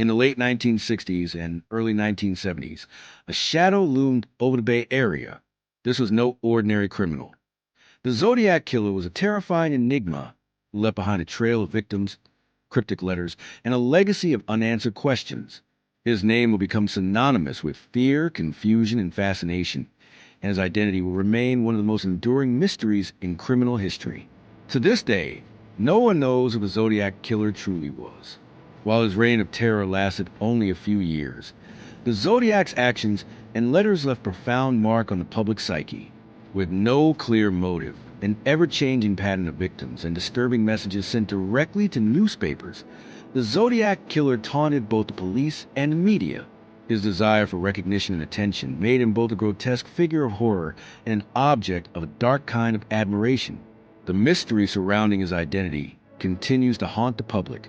In the late 1960s and early 1970s, a shadow loomed over the Bay Area. This was no ordinary criminal. The Zodiac Killer was a terrifying enigma who left behind a trail of victims, cryptic letters, and a legacy of unanswered questions. His name will become synonymous with fear, confusion, and fascination, and his identity will remain one of the most enduring mysteries in criminal history. To this day, no one knows who the Zodiac Killer truly was. While his reign of terror lasted only a few years, the Zodiac's actions and letters left a profound mark on the public psyche. With no clear motive, an ever-changing pattern of victims, and disturbing messages sent directly to newspapers, the Zodiac Killer taunted both the police and the media. His desire for recognition and attention made him both a grotesque figure of horror and an object of a dark kind of admiration. The mystery surrounding his identity continues to haunt the public,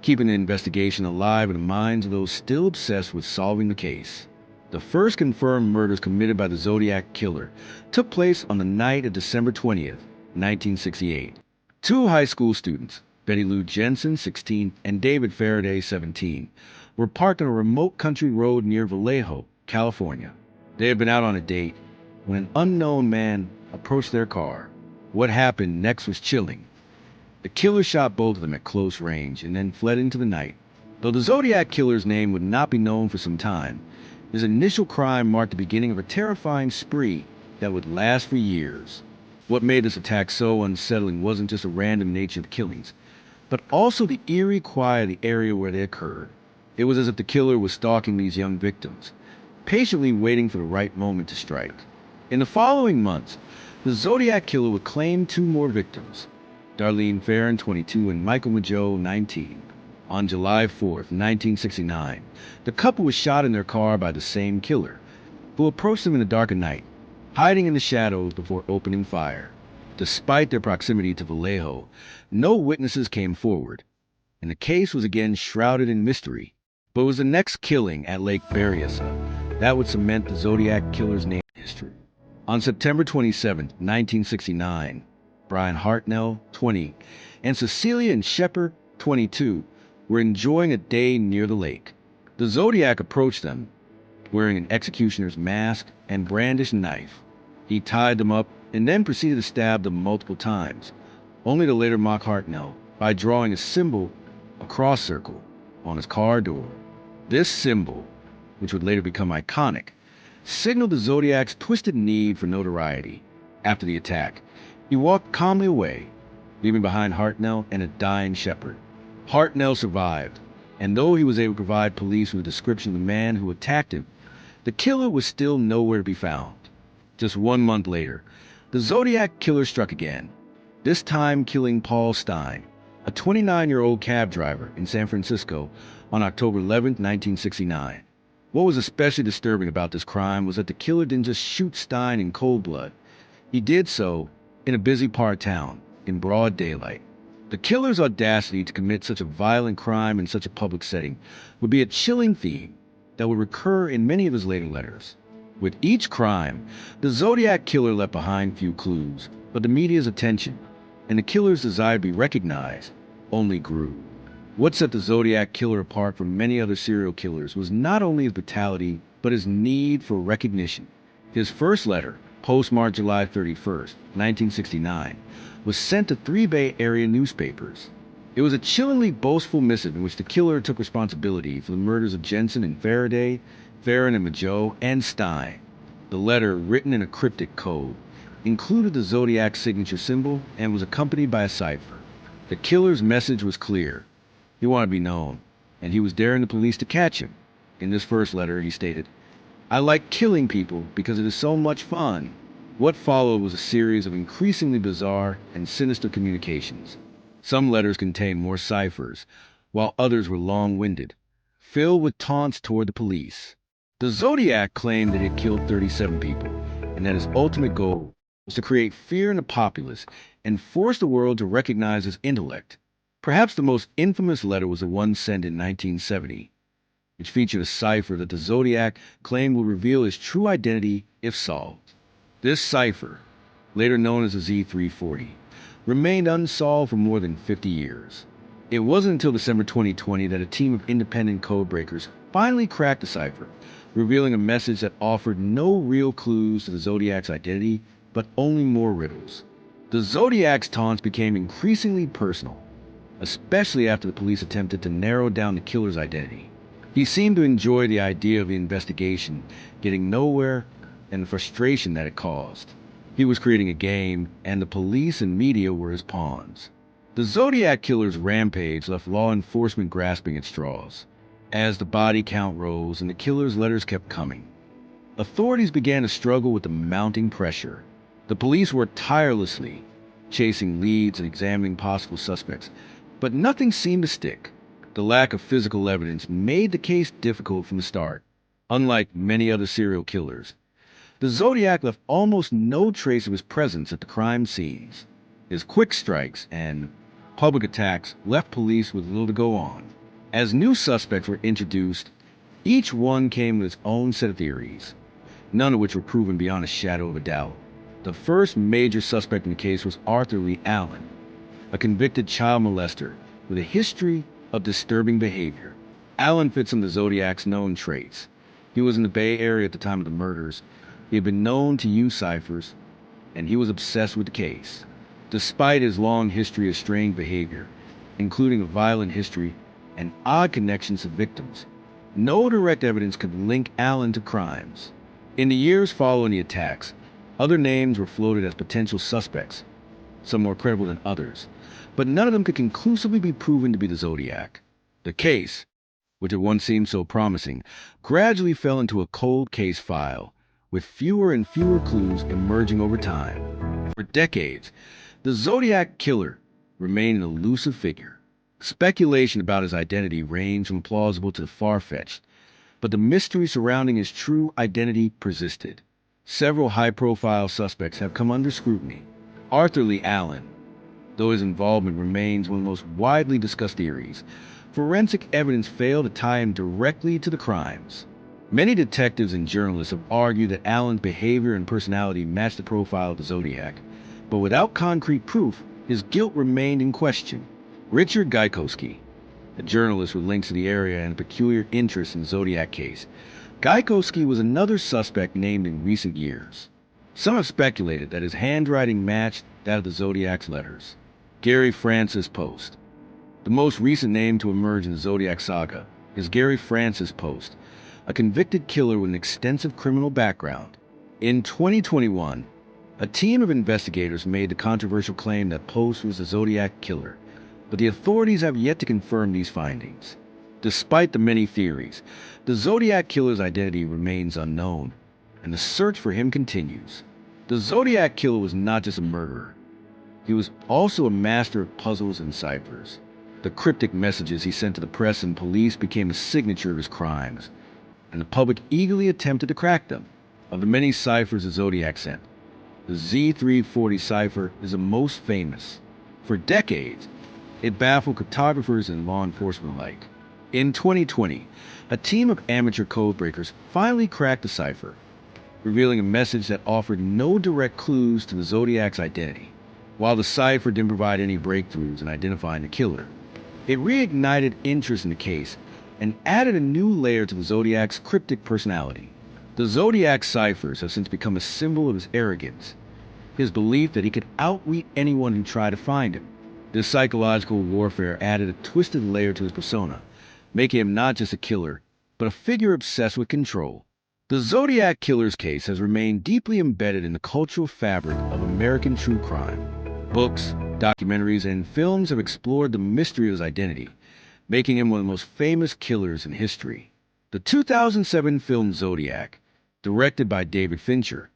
keeping the investigation alive in the minds of those still obsessed with solving the case. The first confirmed murders committed by the Zodiac Killer took place on the night of December 20th, 1968. Two high school students, Betty Lou Jensen, 16, and David Faraday, 17, were parked on a remote country road near Vallejo, California. They had been out on a date when an unknown man approached their car. What happened next was chilling. The killer shot both of them at close range and then fled into the night. Though the Zodiac Killer's name would not be known for some time, his initial crime marked the beginning of a terrifying spree that would last for years. What made this attack so unsettling wasn't just the random nature of the killings, but also the eerie quiet of the area where they occurred. It was as if the killer was stalking these young victims, patiently waiting for the right moment to strike. In the following months, the Zodiac Killer would claim two more victims, Darlene Ferrin, 22, and Michael Mageau, 19. On July 4th, 1969, the couple was shot in their car by the same killer, who approached them in the dark of night, hiding in the shadows before opening fire. Despite their proximity to Vallejo, no witnesses came forward, and the case was again shrouded in mystery. But it was the next killing at Lake Berryessa that would cement the Zodiac Killer's name in history. On September 27, 1969, Brian Hartnell, 20, and Cecilia and Shepard, 22, were enjoying a day near the lake. The Zodiac approached them, wearing an executioner's mask and brandished a knife. He tied them up and then proceeded to stab them multiple times, only to later mock Hartnell by drawing a symbol, a cross circle, on his car door. This symbol, which would later become iconic, signaled the Zodiac's twisted need for notoriety. After the attack, he walked calmly away, leaving behind Hartnell and a dying Shepard. Hartnell survived, and though he was able to provide police with a description of the man who attacked him, the killer was still nowhere to be found. Just 1 month later, the Zodiac Killer struck again, this time killing Paul Stein, a 29-year-old cab driver in San Francisco, on October 11, 1969. What was especially disturbing about this crime was that the killer didn't just shoot Stein in cold blood. He did so in a busy part of town, in broad daylight. The killer's audacity to commit such a violent crime in such a public setting would be a chilling theme that would recur in many of his later letters. With each crime, the Zodiac Killer left behind few clues, but the media's attention and the killer's desire to be recognized only grew. What set the Zodiac Killer apart from many other serial killers was not only his brutality, but his need for recognition. His first letter, postmarked July 31st, 1969, was sent to 3 Bay Area newspapers. It was a chillingly boastful missive in which the killer took responsibility for the murders of Jensen and Faraday, Ferrin and Mageau, and Stein. The letter, written in a cryptic code, included the Zodiac signature symbol and was accompanied by a cipher. The killer's message was clear. He wanted to be known, and he was daring the police to catch him. In this first letter, he stated, "I like killing people because it is so much fun." What followed was a series of increasingly bizarre and sinister communications. Some letters contained more ciphers, while others were long-winded, filled with taunts toward the police. The Zodiac claimed that he had killed 37 people, and that his ultimate goal was to create fear in the populace and force the world to recognize his intellect. Perhaps the most infamous letter was the one sent in 1970, which featured a cipher that the Zodiac claimed would reveal his true identity if solved. This cipher, later known as the Z340, remained unsolved for more than 50 years. It wasn't until December 2020 that a team of independent codebreakers finally cracked the cipher, revealing a message that offered no real clues to the Zodiac's identity, but only more riddles. The Zodiac's taunts became increasingly personal, especially after the police attempted to narrow down the killer's identity. He seemed to enjoy the idea of the investigation getting nowhere and the frustration that it caused. He was creating a game, and the police and media were his pawns. The Zodiac Killer's rampage left law enforcement grasping at straws. As the body count rose and the killer's letters kept coming, authorities began to struggle with the mounting pressure. The police worked tirelessly, chasing leads and examining possible suspects, but nothing seemed to stick. The lack of physical evidence made the case difficult from the start. Unlike many other serial killers, the Zodiac left almost no trace of his presence at the crime scenes. His quick strikes and public attacks left police with little to go on. As new suspects were introduced, each one came with its own set of theories, none of which were proven beyond a shadow of a doubt. The first major suspect in the case was Arthur Lee Allen, a convicted child molester with a history of disturbing behavior. Allen fit some of the Zodiac's known traits. He was in the Bay Area at the time of the murders. He had been known to use ciphers, and he was obsessed with the case. Despite his long history of strange behavior, including a violent history and odd connections to victims, no direct evidence could link Allen to crimes. In the years following the attacks, other names were floated as potential suspects, some more credible than others, but none of them could conclusively be proven to be the Zodiac. The case, which had once seemed so promising, gradually fell into a cold case file, with fewer and fewer clues emerging over time. For decades, the Zodiac Killer remained an elusive figure. Speculation about his identity ranged from plausible to far-fetched, but the mystery surrounding his true identity persisted. Several high-profile suspects have come under scrutiny. Arthur Lee Allen, though his involvement remains one of the most widely discussed theories, forensic evidence failed to tie him directly to the crimes. Many detectives and journalists have argued that Allen's behavior and personality matched the profile of the Zodiac, but without concrete proof, his guilt remained in question. Richard Gaikowski, a journalist with links to the area and a peculiar interest in the Zodiac case. Gaikowski was another suspect named in recent years. Some have speculated that his handwriting matched that of the Zodiac's letters. Gary Francis Post. The most recent name to emerge in the Zodiac saga is Gary Francis Post, a convicted killer with an extensive criminal background. In 2021, a team of investigators made the controversial claim that Post was the Zodiac Killer, but the authorities have yet to confirm these findings. Despite the many theories, the Zodiac Killer's identity remains unknown, and the search for him continues. The Zodiac Killer was not just a murderer. He was also a master of puzzles and ciphers. The cryptic messages he sent to the press and police became a signature of his crimes, and the public eagerly attempted to crack them. Of the many ciphers the Zodiac sent, the Z340 cipher is the most famous. For decades, it baffled cryptographers and law enforcement alike. In 2020, a team of amateur codebreakers finally cracked the cipher, revealing a message that offered no direct clues to the Zodiac's identity. While the cipher didn't provide any breakthroughs in identifying the killer, it reignited interest in the case and added a new layer to the Zodiac's cryptic personality. The Zodiac ciphers have since become a symbol of his arrogance, his belief that he could outwit anyone who tried to find him. This psychological warfare added a twisted layer to his persona, making him not just a killer, but a figure obsessed with control. The Zodiac Killer's case has remained deeply embedded in the cultural fabric of American true crime. Books, documentaries, and films have explored the mystery of his identity, making him one of the most famous killers in history. The 2007 film Zodiac, directed by David Fincher,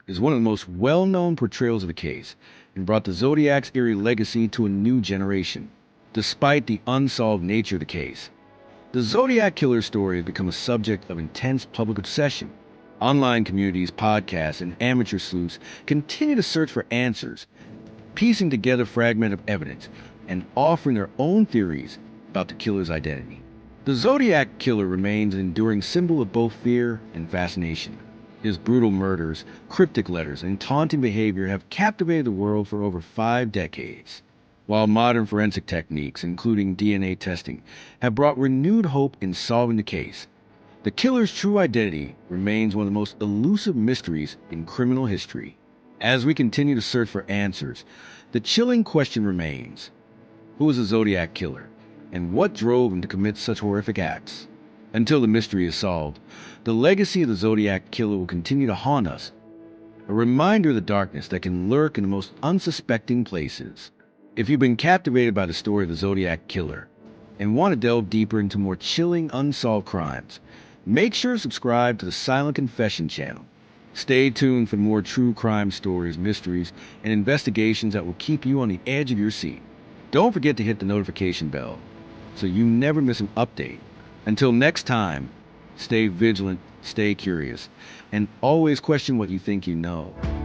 is one of the most well-known portrayals of the case and brought the Zodiac's eerie legacy to a new generation. Despite the unsolved nature of the case, the Zodiac Killer story has become a subject of intense public obsession. Online communities, podcasts, and amateur sleuths continue to search for answers, piecing together fragmented evidence and offering their own theories about the killer's identity. The Zodiac Killer remains an enduring symbol of both fear and fascination. His brutal murders, cryptic letters, and taunting behavior have captivated the world for over 5 decades. While modern forensic techniques, including DNA testing, have brought renewed hope in solving the case, the killer's true identity remains one of the most elusive mysteries in criminal history. As we continue to search for answers, the chilling question remains: who was the Zodiac Killer, and what drove him to commit such horrific acts? Until the mystery is solved, the legacy of the Zodiac Killer will continue to haunt us, a reminder of the darkness that can lurk in the most unsuspecting places. If you've been captivated by the story of the Zodiac Killer and want to delve deeper into more chilling unsolved crimes, make sure to subscribe to the Silent Confession channel. Stay tuned for more true crime stories, mysteries, and investigations that will keep you on the edge of your seat. Don't forget to hit the notification bell so you never miss an update. Until next time, stay vigilant, stay curious, and always question what you think you know.